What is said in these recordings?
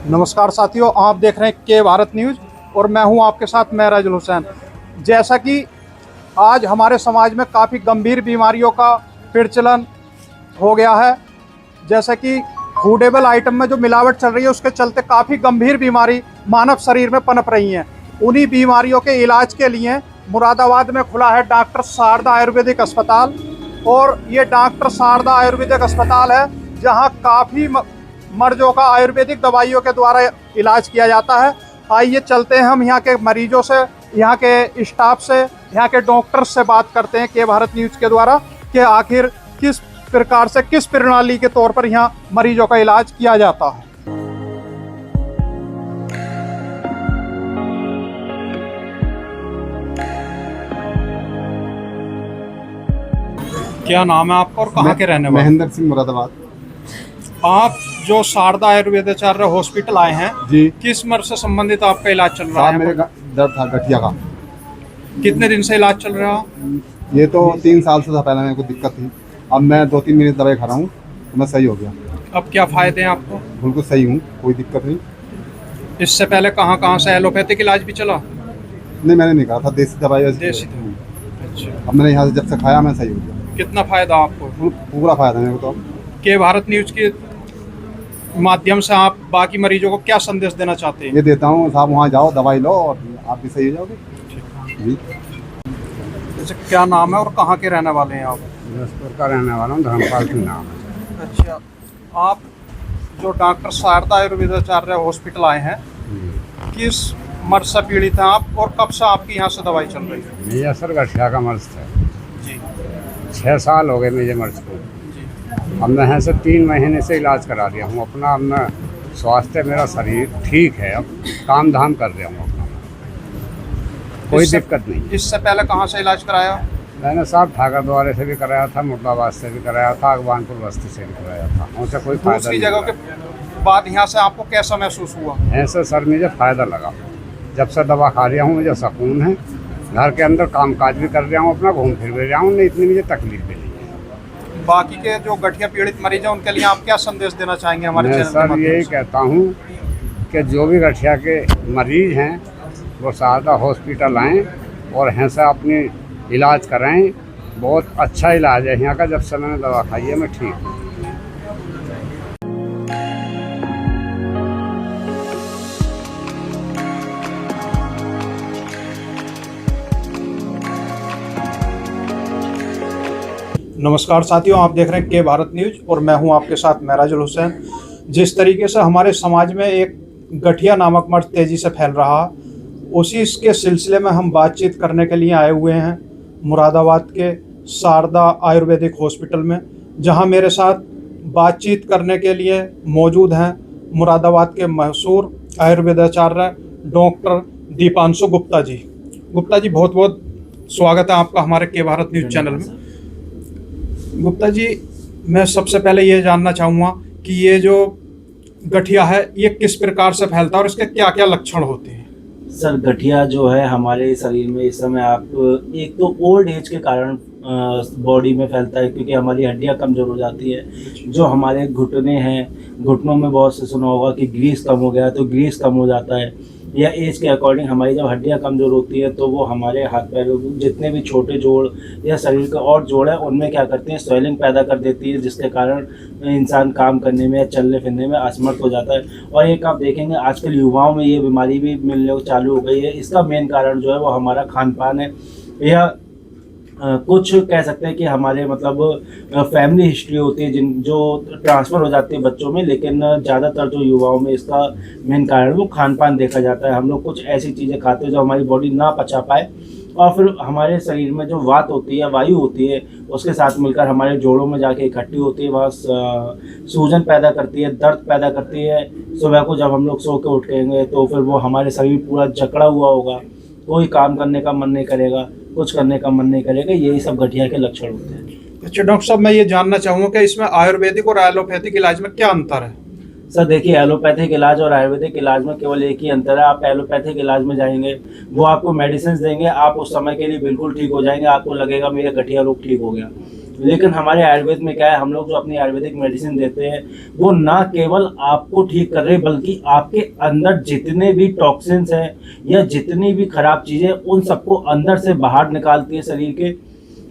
नमस्कार साथियों, आप देख रहे हैं के भारत न्यूज़ और मैं हूं आपके साथ महराजुल हुसैन। जैसा कि आज हमारे समाज में काफ़ी गंभीर बीमारियों का प्रचलन हो गया है, जैसे कि फूडेबल आइटम में जो मिलावट चल रही है उसके चलते काफ़ी गंभीर बीमारी मानव शरीर में पनप रही हैं। उन्हीं बीमारियों के इलाज के लिए मुरादाबाद में खुला है डॉक्टर शारदा आयुर्वेदिक अस्पताल। और ये डॉक्टर शारदा आयुर्वेदिक अस्पताल है जहाँ काफ़ी मर्जों का आयुर्वेदिक दवाइयों के द्वारा इलाज किया जाता है। आइए चलते हैं, हम यहाँ के मरीजों से, यहाँ के स्टाफ से, यहाँ के डॉक्टर्स से बात करते हैं के भारत न्यूज़ के द्वारा कि आखिर किस प्रकार से, किस प्रणाली के तौर पर यहाँ मरीजों का इलाज किया जाता है। क्या नाम है आपका और कहाँ के रहने वाले? महेंद्र सिंह, मुरादाबाद। आप जो शारदा आयुर्वेदाचार्य हॉस्पिटल आए हैं जी, किस मर्ज से संबंधित आपका इलाज चल रहा है? मेरे दर्द था गठिया का। कितने दिन से इलाज चल रहा है? ये तो 3 साल से था, पहले मेरे को दिक्कत थी। अब मैं 2-3 महीने दवाई खा रहा हूँ तो मैं सही हो गया। अब क्या फायदे हैं आपको? बिल्कुल सही हूँ, कोई दिक्कत नहीं। इससे पहले कहाँ कहाँ से एलोपैथिक इलाज भी चला? नहीं, मैंने नहीं कहा था, देसी दवाई। देसी दवाई। अच्छा, अब मैंने यहाँ से जब से खाया मैं सही हो गया। कितना फायदा आपको? पूरा फायदा मेरे को। तो के भारत न्यूज़ के माध्यम से आप बाकी मरीजों को क्या संदेश देना चाहते हैं? ये देता हूँ, साहब वहाँ जाओ, दवाई लो और आप भी सही हो जाओगे जी। जैसे क्या नाम है और कहाँ के रहने वाले हैं आप? जसपुर का रहने वाला हूँ, धर्मपाल सिंह नाम है। अच्छा, आप जो डॉक्टर शारदा आयुर्वेदाचार्य हॉस्पिटल आए हैं, किस मर्ज से पीड़ित हैं आप और कब से आपकी यहाँ से दवाई चल रही है? मेरा सर गठिया का मर्ज था जी। 6 साल हो गए मुझे मर्ज को। अब मैं यहाँ से 3 महीने से इलाज करा रहा हूँ अपना। अब मैं स्वास्थ्य, मेरा शरीर ठीक है, अब काम धाम कर रहा हूँ अपना, कोई दिक्कत नहीं। इससे पहले कहाँ से इलाज कराया? मैंने साहब ठाकर द्वारे से भी कराया था, मुर्दाबाद से भी कराया था, अगवानपुर बस्ती से भी कराया था। उनसे कोई फायदा दूसरी नहीं जगह लगा। के बाद यहाँ से आपको कैसा महसूस हुआ? ऐसे सर मुझे फ़ायदा लगा। जब से दवा खा रहा हूँ मुझे सुकून है। घर के अंदर काम काज भी कर रहा हूँ, अपना घूम फिर भी रहा हूँ, नहीं इतनी मुझे तकलीफ भी नहीं है। बाकी के जो गठिया पीड़ित मरीज हैं उनके लिए आप क्या संदेश देना चाहेंगे हमारे चैनल के सर माध्यम यही से? कहता हूँ कि जो भी गठिया के मरीज हैं वो शारदा हॉस्पिटल आएँ और यहाँ से अपनी इलाज कराएं। बहुत अच्छा इलाज है यहाँ का। जब से मैंने दवा खाई है मैं ठीक हूँ। नमस्कार साथियों, आप देख रहे हैं के भारत न्यूज़ और मैं हूं आपके साथ महराजुल हुसैन। जिस तरीके से हमारे समाज में एक गठिया नामक मर्ज तेज़ी से फैल रहा, उसी इसके सिलसिले में हम बातचीत करने के लिए आए हुए हैं मुरादाबाद के शारदा आयुर्वेदिक हॉस्पिटल में, जहां मेरे साथ बातचीत करने के लिए मौजूद हैं मुरादाबाद के मशहूर आयुर्वेदाचार्य डॉक्टर दीपांशु गुप्ता जी। गुप्ता जी, बहुत बहुत स्वागत है आपका हमारे के भारत न्यूज़ चैनल में। गुप्ता जी, मैं सबसे पहले ये जानना चाहूँगा कि ये जो गठिया है ये किस प्रकार से फैलता है और इसके क्या क्या लक्षण होते हैं? सर, गठिया जो है हमारे शरीर में इस समय आप एक तो ओल्ड एज के कारण बॉडी में फैलता है, क्योंकि हमारी हड्डियां कमज़ोर हो जाती है। जो हमारे घुटने हैं, घुटनों में बहुत से सुना होगा कि ग्रीस कम हो गया, तो ग्रीस कम हो जाता है। या एज के अकॉर्डिंग हमारी जब हड्डियां कमज़ोर होती है तो वो हमारे हाथ पैर जितने भी छोटे जोड़ या शरीर के और जोड़ है उनमें क्या करती हैं, स्वेलिंग पैदा कर देती है, जिसके कारण इंसान काम करने में या चलने फिरने में असमर्थ हो जाता है। और एक आप देखेंगे आजकल युवाओं में ये बीमारी भी मिलने चालू हो गई है। इसका मेन कारण जो है वो हमारा खान पान है, या कुछ कह सकते हैं कि हमारे मतलब फैमिली हिस्ट्री होती है जो ट्रांसफ़र हो जाती है बच्चों में। लेकिन ज़्यादातर जो युवाओं में इसका मेन कारण वो खान पान देखा जाता है। हम लोग कुछ ऐसी चीज़ें खाते हैं जो हमारी बॉडी ना पचा पाए, और फिर हमारे शरीर में जो वात होती है, वायु होती है, उसके साथ मिलकर हमारे जोड़ों में जाके इकट्ठी होती है, वहाँ सूजन पैदा करती है, दर्द पैदा करती है। सुबह को जब हम लोग सो के उठेंगे तो फिर वो हमारे शरीर पूरा जकड़ा हुआ होगा, कोई काम करने का मन नहीं करेगा, कुछ करने का मन नहीं करेगा। यही सब गठिया के लक्षण होते हैं। अच्छा डॉक्टर साहब, मैं ये जानना चाहूँगा कि इसमें आयुर्वेदिक और एलोपैथिक इलाज में क्या अंतर है? सर देखिए, एलोपैथिक इलाज और आयुर्वेदिक इलाज में केवल एक ही अंतर है। आप एलोपैथिक इलाज में जाएंगे, वो आपको मेडिसिन देंगे, आप उस समय के लिए बिल्कुल ठीक हो जाएंगे, आपको लगेगा मेरा गठिया रोग ठीक हो गया। लेकिन हमारे आयुर्वेद में क्या है, हम लोग जो अपनी आयुर्वेदिक मेडिसिन देते हैं वो ना केवल आपको ठीक कर रहे बल्कि आपके अंदर जितने भी टॉक्सिन्स हैं या जितनी भी खराब चीज़ें उन सबको अंदर से बाहर निकालती है शरीर के,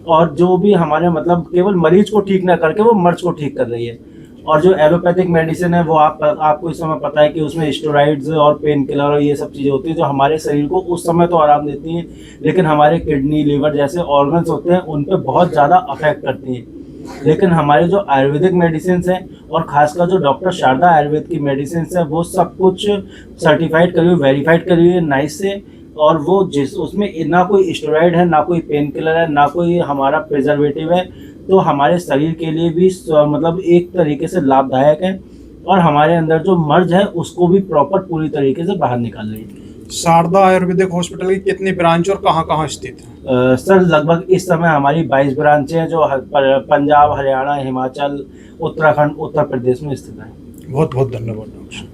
और जो भी हमारे मतलब केवल मरीज को ठीक ना करके वो मर्ज को ठीक कर रही है। और जो एलोपैथिक मेडिसिन है वो आपको इस समय पता है कि उसमें स्टेरॉइड्स और पेन किलर और ये सब चीज़ें होती हैं जो हमारे शरीर को उस समय तो आराम देती हैं, लेकिन हमारे किडनी लीवर जैसे ऑर्गन्स होते हैं उन पे बहुत ज़्यादा अफेक्ट करती हैं। लेकिन हमारे जो आयुर्वेदिक मेडिसिन हैं और खासकर जो डॉक्टर शारदा आयुर्वेद की मेडिसिन है वो सब कुछ सर्टिफाइड करी हुई, वेरीफाइड करी हुई है नाइस से, और वो उसमें ना कोई स्टेरॉइड है, ना कोई पेन किलर है, ना कोई हमारा प्रिजर्वेटिव है, तो हमारे शरीर के लिए भी मतलब एक तरीके से लाभदायक है, और हमारे अंदर जो मर्ज है उसको भी प्रॉपर पूरी तरीके से बाहर निकाल रही है। शारदा आयुर्वेदिक हॉस्पिटल की कितनी ब्रांच और कहाँ कहाँ स्थित है? सर लगभग इस समय हमारी 22 ब्रांचें हैं जो पंजाब, हरियाणा, हिमाचल, उत्तराखंड, उत्तर प्रदेश में स्थित है। बहुत बहुत धन्यवाद डॉक्टर।